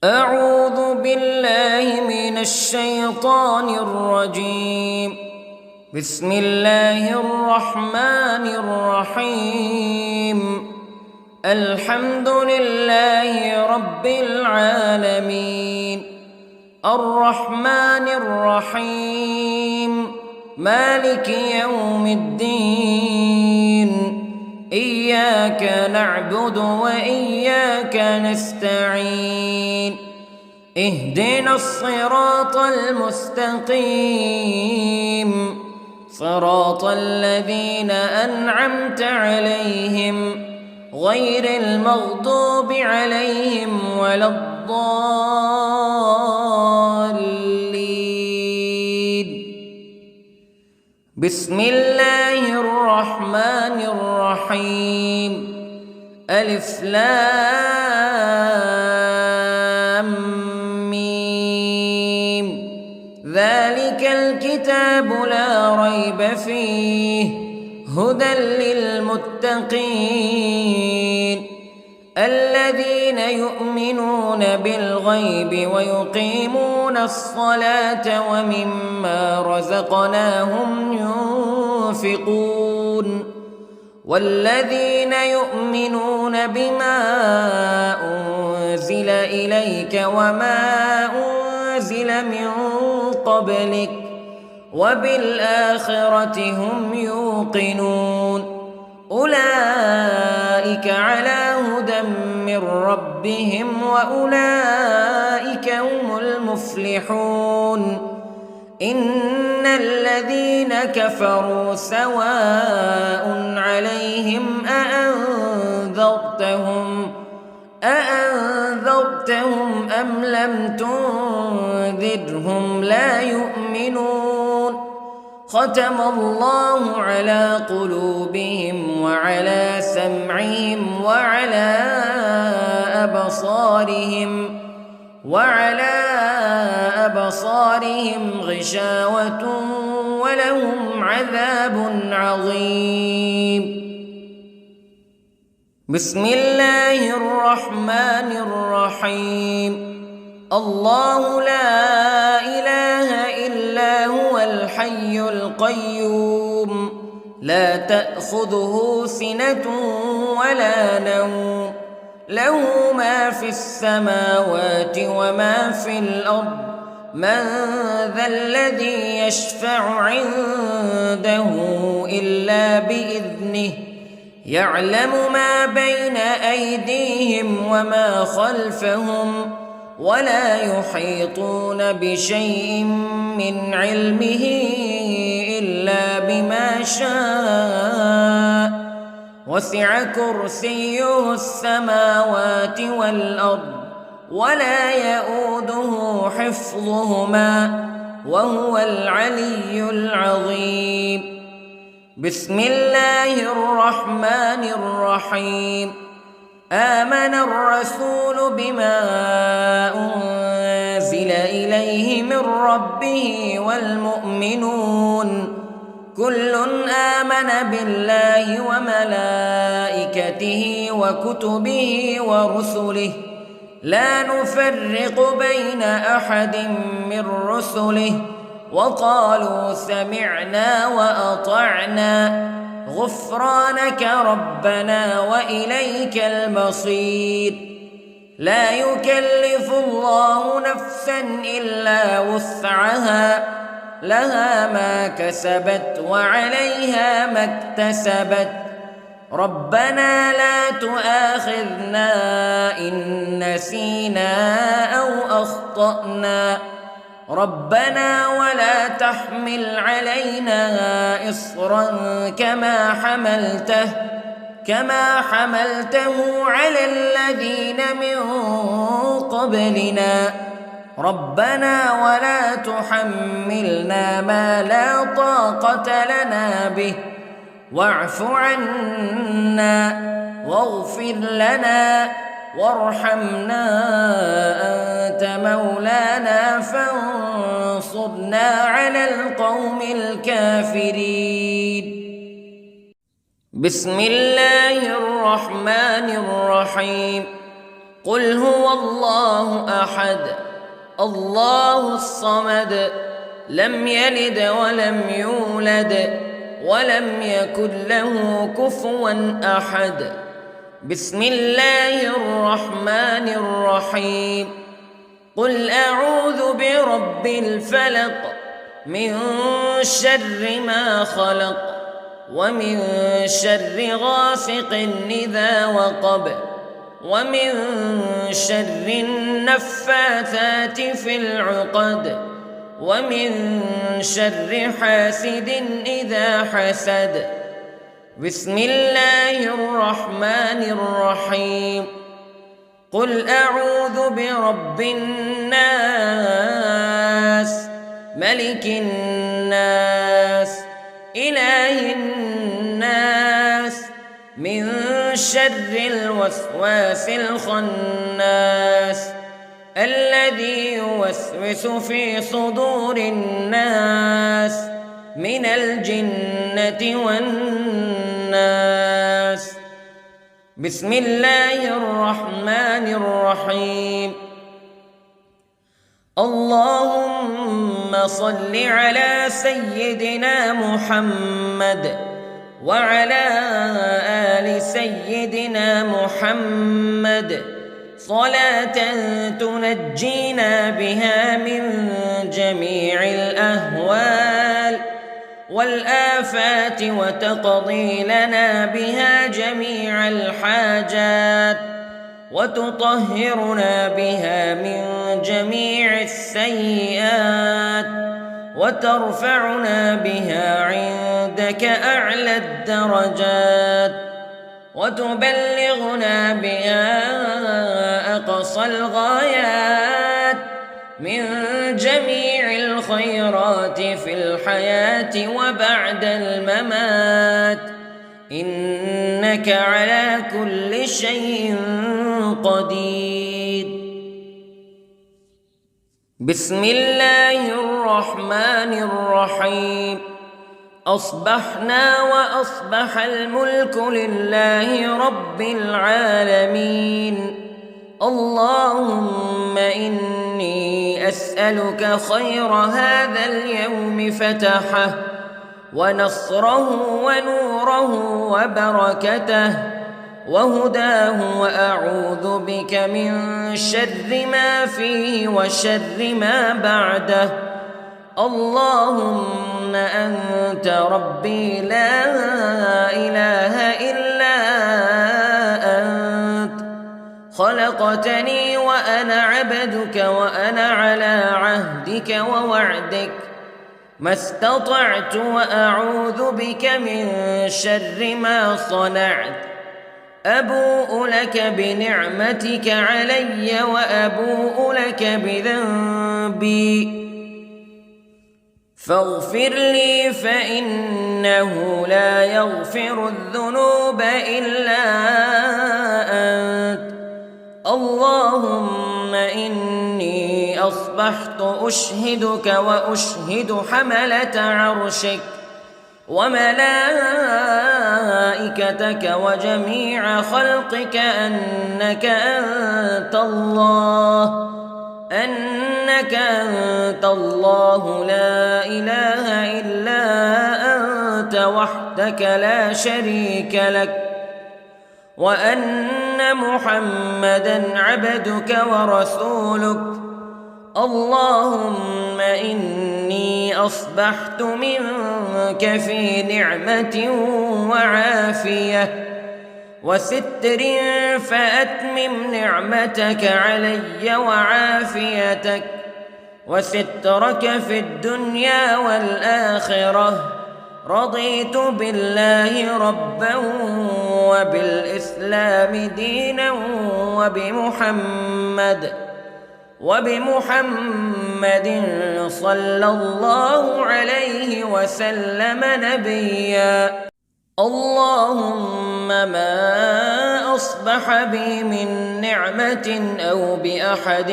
أعوذ بالله من الشيطان الرجيم. بسم الله الرحمن الرحيم. الحمد لله رب العالمين، الرحمن الرحيم، مالك يوم الدين. إياك نعبد وإياك نستعين. اهدنا الصراط المستقيم، صراط الذين أنعمت عليهم غير المغضوب عليهم ولا الضالين. بسم الله الرحمن الرحيم. ألف لام ميم. ذلك الكتاب لا ريب فيه هدى للمتقين الذين يؤمنون بالغيب ويقيمون الصلاة ومما رزقناهم ينفقون والذين يؤمنون بما أنزل إليك وما أنزل من قبلك وبالآخرة هم يوقنون. أولئك على هدى من ربهم وأولئك هم المفلحون. إن الذين كفروا سواء عليهم أأنذرتهم أم لم تنذرهم لا يؤمنون. ختم الله على قلوبهم وعلى سمعهم وعلى أبصارهم غشاوة ولهم عذاب عظيم. بسم الله الرحمن الرحيم. الله لا إله إلا هو الحي القيوم لا تأخذه سنة ولا نوم له ما في السماوات وما في الأرض. من ذا الذي يشفع عنده إلا بإذنه يعلم ما بين أيديهم وما خلفهم ولا يحيطون بشيء من علمه إلا بما شاء. وسع كرسيه السماوات والأرض ولا يؤوده حفظهما وهو العلي العظيم. بسم الله الرحمن الرحيم. آمن الرسول بما أنزل إليه من ربه والمؤمنون كل آمن بالله وملائكته وكتبه ورسله لا نفرق بين أحد من رسله وقالوا سمعنا وأطعنا غفرانك ربنا وإليك المصير. لا يكلف الله نفسا إلا وسعها لها ما كسبت وعليها ما اكتسبت. ربنا لا تؤاخذنا إن نسينا أو أخطأنا ربنا ولا تحمل علينا إصرا كما حملته على الذين من قبلنا ربنا ولا تحملنا ما لا طاقة لنا به واعف عنا واغفر لنا وارحمنا أنت مولانا فانصرنا على القوم الكافرين. بسم الله الرحمن الرحيم. قل هو الله أحد الله الصمد لم يلد ولم يولد ولم يكن له كفوا أحد. بسم الله الرحمن الرحيم. قل أعوذ برب الفلق من شر ما خلق ومن شر غاسق إذا وقب ومن شر النفاثات في العقد ومن شر حاسد إذا حسد. بسم الله الرحمن الرحيم. قل أعوذ برب الناس ملك الناس إله الناس من شر الوسواس الخناس الذي يوسوس في صدور الناس من الجنة والناس. بسم الله الرحمن الرحيم. اللهم صل على سيدنا محمد وعلى آل سيدنا محمد صلاة تنجينا بها من جميع الأهوال والآفات وتقضي لنا بها جميع الحاجات وتطهرنا بها من جميع السيئات وترفعنا بها عندك أعلى الدرجات وتبلغنا بها أقصى الغايات من جميع الخيرات في الحياة وبعد الممات إنك على كل شيء قدير. بسم الله الرحمن الرحيم. أصبحنا وأصبح الملك لله رب العالمين. اللهم إني أسألك خير هذا اليوم فتحه ونصره ونوره وبركته وهداه وأعوذ بك من شر ما فيه وشر ما بعده. اللهم أنت ربي لا إله إلا أنت خلقتني وأنا عبدك وأنا على عهدك ووعدك ما استطعت وأعوذ بك من شر ما صنعت. أبوء لك بنعمتك علي وأبوء لك بذنبي فاغفر لي فإنه لا يغفر الذنوب إلا أنت. اللهم إني أصبحت أشهدك وأشهد حملة عرشك وملائكتك وجميع خلقك أنك أنت الله لا إله إلا أنت وحدك لا شريك لك وأن محمدًا عبدك ورسولك. اللهم إني أصبحت منك في نعمة وعافية وستر فأتمم نعمتك علي وعافيتك وسترك في الدنيا والآخرة. رضيت بالله ربا وبالإسلام دينا وبمحمد صلى الله عليه وسلم نبيا. اللهم ما أصبح بي من نعمة أو بأحد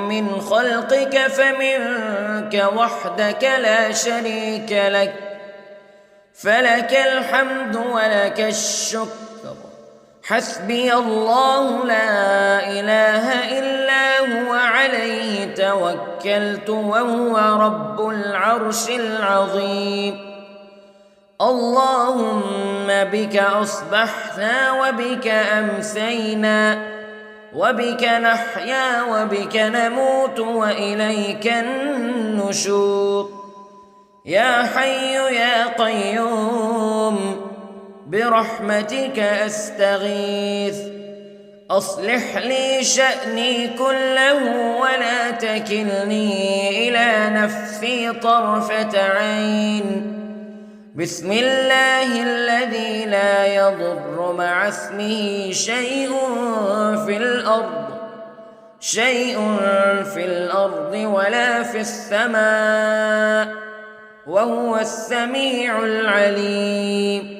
من خلقك فمنك وحدك لا شريك لك فلك الحمد ولك الشكر حسبي الله لا إله إلا هو عليه توكلت وهو رب العرش العظيم. اللهم بك أصبحنا وبك أمسينا وبك نحيا وبك نموت وإليك النشور. يا حي يا قيوم برحمتك أستغيث، أصلح لي شأني كله ولا تكلني إلى نفسي طرفة عين. بسم الله الذي لا يضر مع اسمه شيء في الأرض ولا في السماء وهو السميع العليم.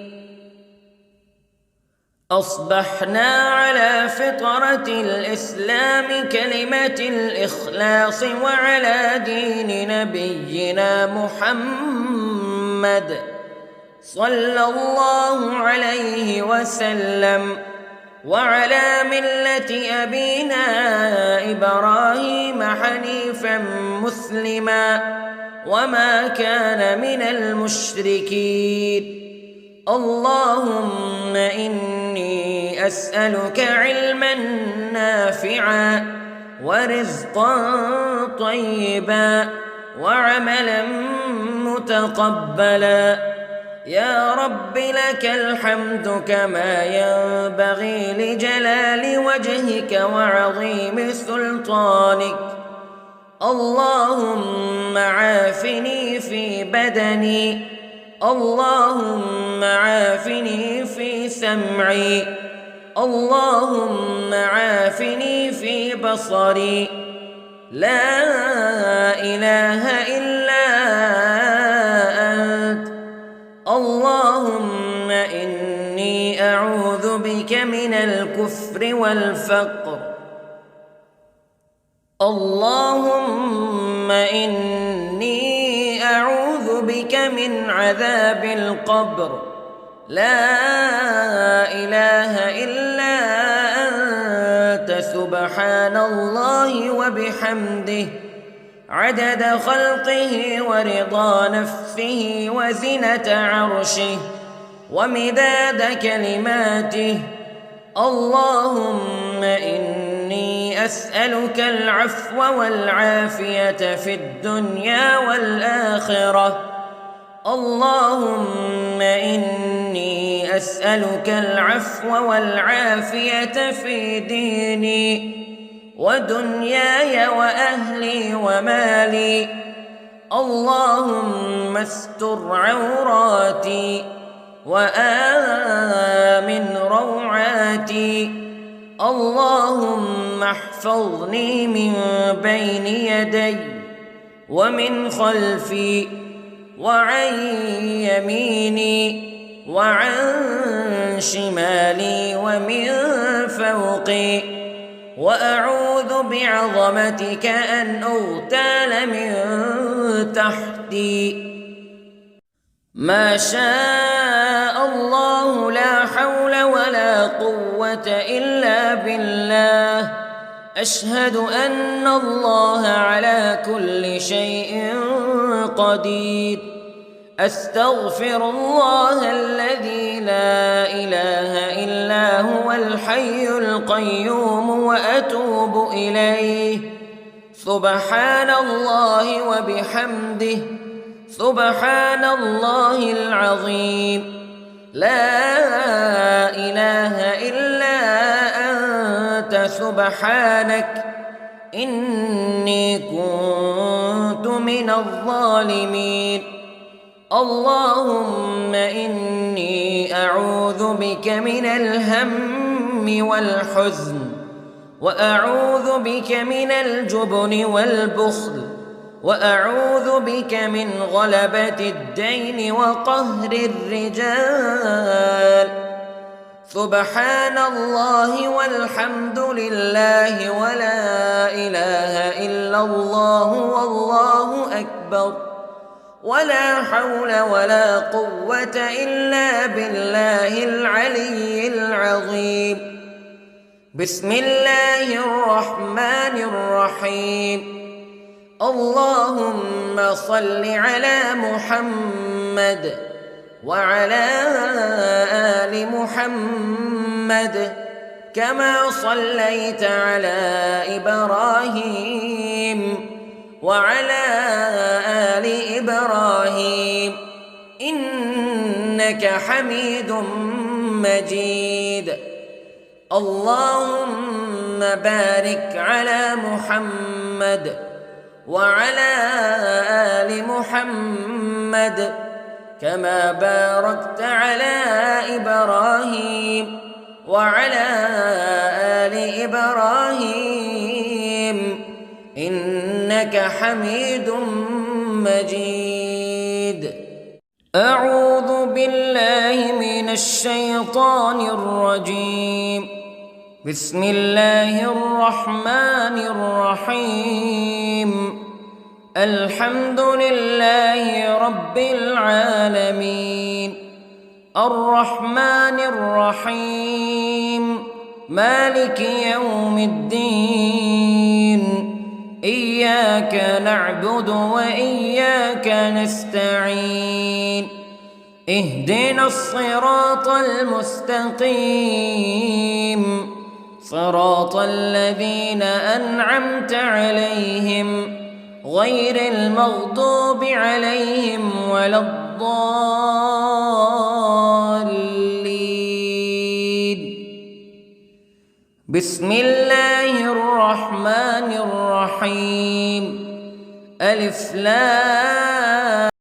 أصبحنا على فطرة الإسلام كلمة الإخلاص وعلى دين نبينا محمد صلى الله عليه وسلم وعلى ملة أبينا إبراهيم حنيفا مسلما وما كان من المشركين. اللهم إني أسألك علما نافعا ورزقا طيبا وعملا متقبلا. يا رب لك الحمد كما ينبغي لجلال وجهك وعظيم سلطانك. اللهم عافني في بدني، اللهم عافني في سمعي، اللهم عافني في بصري. لا إله إلا أنت. اللهم إني أعوذ بك من الكفر والفقر. اللهم إني أعوذ بك من عذاب القبر. لا إله إلا أنت سبحان الله وبحمده عدد خلقه ورضا نفسه وزنة عرشه ومداد كلماته. اللهم إني أسألك العفو والعافية في الدنيا والآخرة. اللهم إني أسألك العفو والعافية في ديني ودنياي وأهلي ومالي. اللهم استر عوراتي وآمن روعاتي. اللهم احفظني من بين يدي ومن خلفي وعن يميني وعن شمالي ومن فوقي، وأعوذ بعظمتك أن أغتال من تحتي. ما شاء الله لا حول ولا قوة إلا بالله. أشهد أن الله على كل شيء قدير. أستغفر الله الذي لا إله إلا هو الحي القيوم وأتوب إليه. سبحان الله وبحمده سبحان الله العظيم. لا إله إلا أنت سبحانك إني كنت من الظالمين. اللهم إني أعوذ بك من الهم والحزن، وأعوذ بك من الجبن والبخل، وأعوذ بك من غلبة الدين وقهر الرجال. سبحان الله والحمد لله ولا إله إلا الله والله أكبر. ولا حول ولا قوة إلا بالله العلي العظيم. بسم الله الرحمن الرحيم. اللهم صل على محمد وعلى آل محمد كما صليت على إبراهيم وعلى آل إبراهيم إنك حميد مجيد. اللهم بارك على محمد وعلى آل محمد كما باركت على إبراهيم وعلى آل إبراهيم إنك حميد مجيد. أعوذ بالله من الشيطان الرجيم. بسم الله الرحمن الرحيم. الحمد لله رب العالمين الرحمن الرحيم مالك يوم الدين إياك نعبد وإياك نستعين اهدنا الصراط المستقيم صراط الذين أنعمت عليهم غير المغضوب عليهم ولا الضالين. بسم الله الرحمن الرحيم. ألف لام